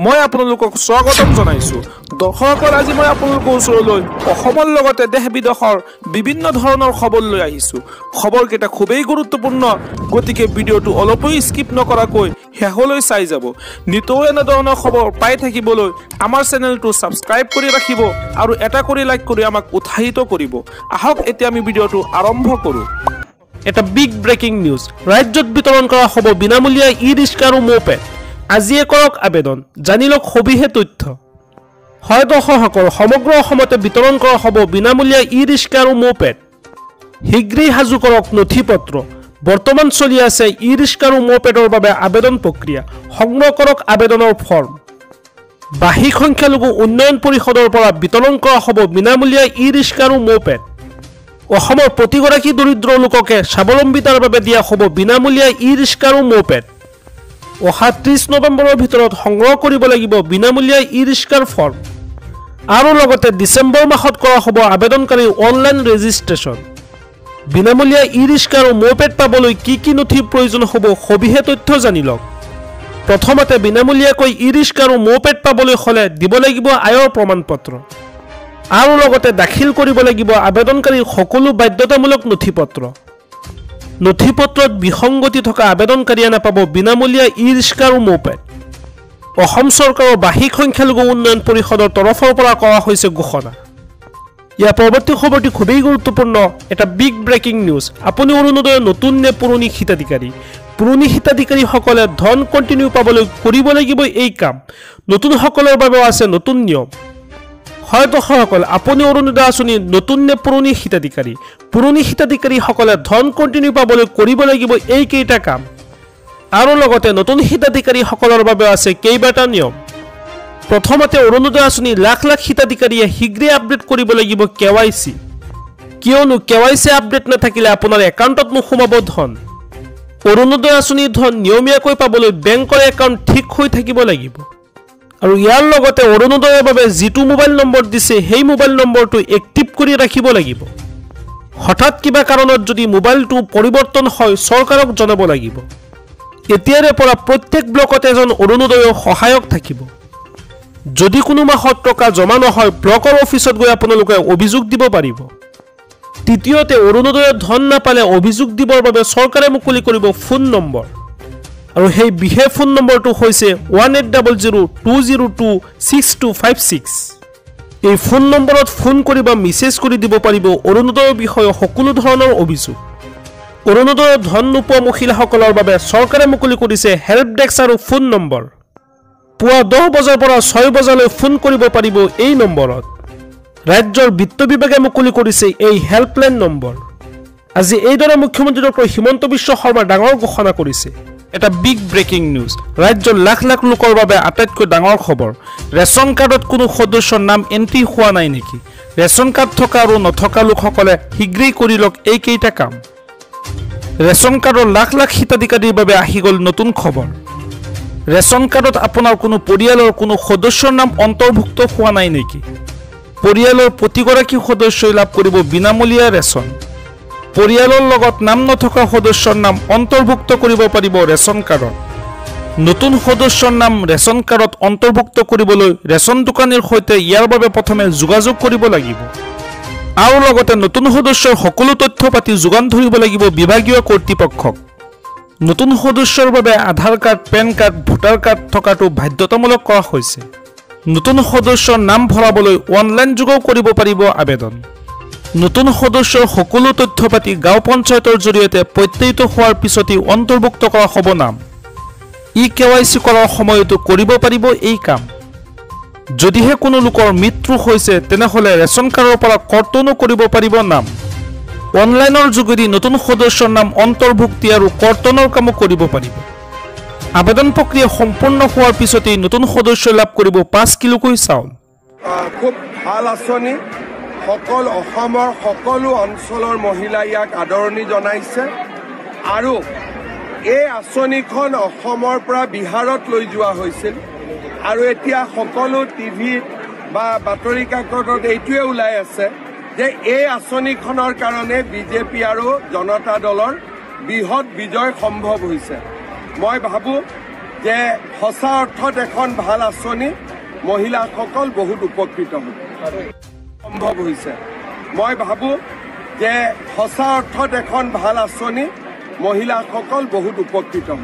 মই আপোনালোকক স্বাগতম জনাইছো দৰ্শকসকল আজি মই আপোনালোকৰ ওচৰলৈ অসমৰ লগতে দেশ বিদেশৰ বিভিন্ন ধৰণৰ খবৰ লৈ আহিছো খবৰকেইটা খুবেই গুৰুত্বপূৰ্ণ গতিকে ভিডিঅটো অলপো স্কিপ নকৰাকৈ শেষলৈ চাই যাব নিতৌ এনে ধৰণৰ খবৰ পাই থাকিবলৈ আমাৰ চেনেলটো সাবস্ক্ৰাইব কৰি ৰাখিব আৰু এটা কৰি লাইক কৰি আমাক উৎসাহিত কৰিব আহক এতিয়া আমি ভিডিঅটো আৰম্ভ কৰো এটা বিগ ব্ৰেকিং নিউজ ৰাজ্যত বিতৰণ কৰা হ'ব বিনামূলীয়া ই-ৰিক্সা আৰু মোপেড আজিয়ে কৰক আবেদন জানি লওক সবিহে তথ্য হয় দৰ্শকসকল সমগ্ৰ অসমতে বিতৰণ কৰা হ'ব বিনামূলীয়া ই-ৰিক্সা আৰু মোপেড শীঘ্ৰেই সাজু কৰক নথিপত্ৰ বৰ্তমান চলি আছে ই-ৰিক্সা আৰু মোপেডৰ বাবে আবেদন প্ৰক্ৰিয়া সংগ্ৰহ কৰক আবেদনৰ ফৰ্ম বাহী সংখ্যালঘু উন্নয়ন পৰিষদৰ পৰা বিতৰণ কৰা হ'ব বিনামূলীয়া ই-ৰিক্সা আৰু মোপেড অসমৰ প্ৰতিগৰাকী দৰিদ্ৰ লোককে স্বাৱলম্বিতাৰ বাবে দিয়া হ'ব বিনামূলীয়া ই-ৰিক্সা আৰু মোপেড অহা 30 নৱেম্বৰৰ ভিতৰত সংগ্ৰহ কৰিব লাগিব বিনামূলীয়া ই-ৰিক্সাৰ ফৰ্ম আৰু লগতে ডিসেম্বৰ মাহত কৰা হ'ব আবেদনকাৰী অনলাইন ৰেজিষ্ট্ৰেচন বিনামূলীয়া ই-ৰিক্সা আৰু মোপেড পাবলৈ কি নথি প্ৰয়োজন হ'ব সবিহে তথ্য জানি লওক প্ৰথমতে বিনামূলীয়াকৈ ই-ৰিক্সা আৰু মোপেড পাবলৈ হলে দিব লাগিব আয়ৰ প্ৰমাণপত্ৰ আৰু লগতে দাখিল কৰিব লাগিব আবেদনকাৰীৰ সকলো বাধ্যতামূলক নথিপত্ৰ নথিপত্ৰত বিসংগতি থকা আবেদনকাৰীয়ে নাপাব বিনামূলীয়া ই-ৰিক্সা আৰু মোপেড অসম চৰকাৰৰ বাহী সংখ্যালঘু উন্নয়ন পৰিষদৰ তৰফৰ পৰা কৰা হৈছে ঘোষণা ইয়াৰ পৰৱৰ্তী খবৰটি খুবেই গুৰুত্বপূৰ্ণ এটা বিগ ব্ৰেকিং নিউজ আপুনি অৰুণোদয়ৰ নতুন নে পুৰণি হিতাধিকাৰীসকলে ধন কণ্টিনিউ পাবলৈ কৰিব লাগিব এই কাম নতুন সকলৰ বাবে আছে নতুন নিয়ম হয় দৰ্শকসকল আপুনি অৰুণোদয় আঁচনিৰ নতুন নে পুৰণি হিতাধিকাৰীসকলে ধন কণ্টিনিউ পাবলৈ কৰিব লাগিব এই কেইটা কাম আৰু লগতে নতুন হিতাধিকাৰীসকলৰ বাবে আছে কেইবাটা নিয়ম প্ৰথমতে অৰুণোদয় আঁচনি লাখ লাখ হিতাধিকাৰীয়ে শীঘ্ৰেই আপডেট কৰিব লাগিব কেৱাইচি কিয়নো কেৱাইচি আপডেট নাথাকিলে আপোনাৰ একাউণ্টত নোসোমাব ধন অৰুণোদয় আঁচনিৰ ধন নিয়মীয়াকৈ পাবলৈ বেংকৰ একাউণ্ট ঠিক হৈ থাকিব লাগিব আৰু ইয়াৰ লগতে অৰুণোদয়ৰ বাবে যিটো মোবাইল নম্বৰ দিছে সেই মোবাইল নম্বৰটো এক্টিভ কৰি ৰাখিব লাগিব হঠাৎ কিবা কাৰণত যদি মোবাইলটো পৰিৱৰ্তন হয় চৰকাৰক জনাব লাগিব এতিয়াৰে পৰা প্ৰত্যেক ব্লকত এজন অৰুণোদয়ৰ সহায়ক থাকিব যদি কোনো মাহত টকা জমা নহয় ব্লকৰ অফিচত গৈ আপোনালোকে অভিযোগ দিব পাৰিব তৃতীয়তে অৰুণোদয়ৰ ধন নাপালে অভিযোগ দিবৰ বাবে চৰকাৰে মুকলি কৰিব ফোন নম্বৰ আৰু সেই বিশেষ ফোন নম্বৰটো হৈছে 1800202626 এই ফোন নম্বৰত ফোন কৰি বা মেছেজ কৰি দিব পাৰিব অৰুণোদয়ৰ বিষয়ে সকলো ধৰণৰ অভিযোগ অৰুণোদয়ৰ ধন নোপোৱা মহিলাসকলৰ বাবে চৰকাৰে মুকলি কৰিছে হেল্প ডেস্ক আৰু ফোন নম্বৰ পুৱা 10 বজাৰ পৰা 6 বজালৈ ফোন কৰিব পাৰিব এই নম্বৰত ৰাজ্যৰ বিত্ত বিভাগে মুকলি কৰিছে এই হেল্পলাইন নম্বৰ আজি এইদৰে মুখ্যমন্ত্ৰী ডক্টৰ হিমন্ত বিশ্ব শৰ্মা ডাঙৰ ঘোষণা কৰিছে এটা বিগ ব্ৰেকিং নিউজ ৰাজ্যৰ লাখ লাখ লোকৰ বাবে আটাইতকৈ ডাঙৰ খবৰ ৰেচন কাৰ্ডত কোনো সদস্যৰ নাম এন্ট্ৰি হোৱা নাই নেকি ৰেচন কাৰ্ড থকা আৰু নথকা লোকসকলে শীঘ্ৰেই কৰি লওক এই কেইটা কাম ৰেচন কাৰ্ডৰ লাখ লাখ হিতাধিকাৰীৰ বাবে আহি গ'ল নতুন খবৰ ৰেচন কাৰ্ডত আপোনাৰ কোনো পৰিয়ালৰ কোনো সদস্যৰ নাম অন্তৰ্ভুক্ত হোৱা নাই নেকি পৰিয়ালৰ প্ৰতিগৰাকী সদস্যই লাভ কৰিব বিনামূলীয়া ৰেচন পৰিয়ালৰ লগত নাম নথকা সদস্যৰ নাম অন্তৰ্ভুক্ত কৰিব পাৰিব ৰেচন কাৰ্ডত নতুন সদস্যৰ নাম ৰেচন কাৰ্ডত অন্তৰ্ভুক্ত কৰিবলৈ ৰেচন দোকানীৰ সৈতে ইয়াৰ বাবে প্ৰথমে যোগাযোগ কৰিব লাগিব আৰু লগতে নতুন সদস্যৰ সকলো তথ্য পাতি যোগান ধৰিব লাগিব বিভাগীয় কৰ্তৃপক্ষক নতুন সদস্যৰ বাবে Aadhaar card PAN card voter card থকাটো বাধ্যতামূলক কৰা হৈছে নতুন সদস্যৰ নাম ভৰাবলৈ অনলাইন যোগেও কৰিব পাৰিব আবেদন নতুন সদস্যৰ সকলো তথ্য পাতি গাঁও পঞ্চায়তৰ জৰিয়তে প্ৰত্যয়িত হোৱাৰ পিছতেই অন্তৰ্ভুক্ত কৰা হ'ব নাম কেৱাইচি কৰাৰ সময়তো কৰিব পাৰিব এই কাম যদিহে কোনো লোকৰ মৃত্যু হৈছে তেনেহলে ৰেচন কাৰ্ডৰ পৰা কৰ্তনো কৰিব পাৰিব নাম অনলাইনৰ যোগেদি নতুন সদস্যৰ নাম অন্তৰ্ভুক্তি আৰু কৰ্তনৰ কামো কৰিব পাৰিব আবেদন প্ৰক্ৰিয়া সম্পূৰ্ণ হোৱাৰ পিছতেই নতুন সদস্য লাভ কৰিব 5 কিলোকৈ চাউল খুব ভাল আঁচনি সকল অসমৰ সকলো অঞ্চলৰ মহিলা ইয়াক আদৰণি জনাইছে আৰু এই আঁচনিখন অসমৰ পৰা বিহাৰত লৈ যোৱা হৈছিল আৰু এতিয়া সকলো টিভিত বা বাতৰি কাকতত এইটোৱে ওলাই আছে যে এই আঁচনিখনৰ কাৰণে বিজেপি আৰু জনতা দলৰ বৃহৎ বিজয় সম্ভৱ হৈছে মই ভাবো যে সঁচা অৰ্থত এখন ভাল আঁচনি মহিলাসকল বহুত উপকৃত হ'ব সম্ভৱ হৈছে মই ভাবোঁ যে সঁচা অৰ্থত এখন ভাল আঁচনি মহিলাসকল বহুত উপকৃত হ'ব